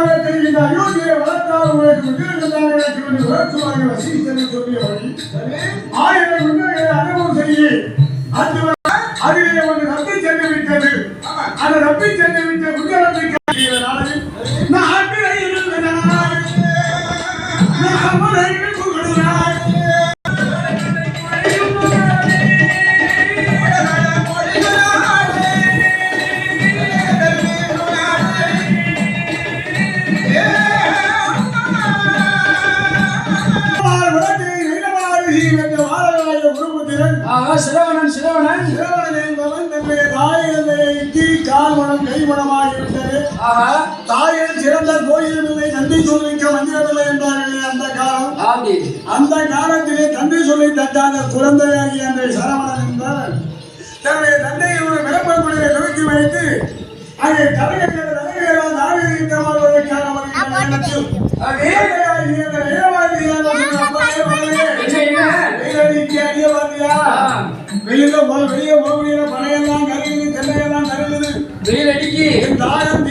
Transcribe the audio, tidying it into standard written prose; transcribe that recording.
காலத்தை இந்த அயோத்தியை வளர்த்தால் உங்களுக்கு விக்கிரகத்தால் எனக்கு வந்து வளர்த்துவாங்க வசீகரன் சொல்லியபடி 1000 குதிரைகளை அனுபவம் செய்ய அதிலே ஒன்று தப்பி சென்று விட்டது. அந்த தப்பி சென்று விட்ட குதிரத்தை தாயில் சிறந்த கோயிலும் இல்லை தந்தை சொல்லிக்க மந்திரமில்லை என்றார்களே அந்த காலம். அந்த காலத்திலே தந்தை சொல்லி தட்டாத குழந்தையாகி அந்த சரவணன் என்றால் தன்னுடைய தந்தையை ஒரு விளம்பரக்குடியை துவக்கி வைத்து அதை தலைவர்கள் வெளியே போக முடியல பனையெல்லாம் கருது தென்னையெல்லாம் கருது வெயில் அடிக்கி தாயம்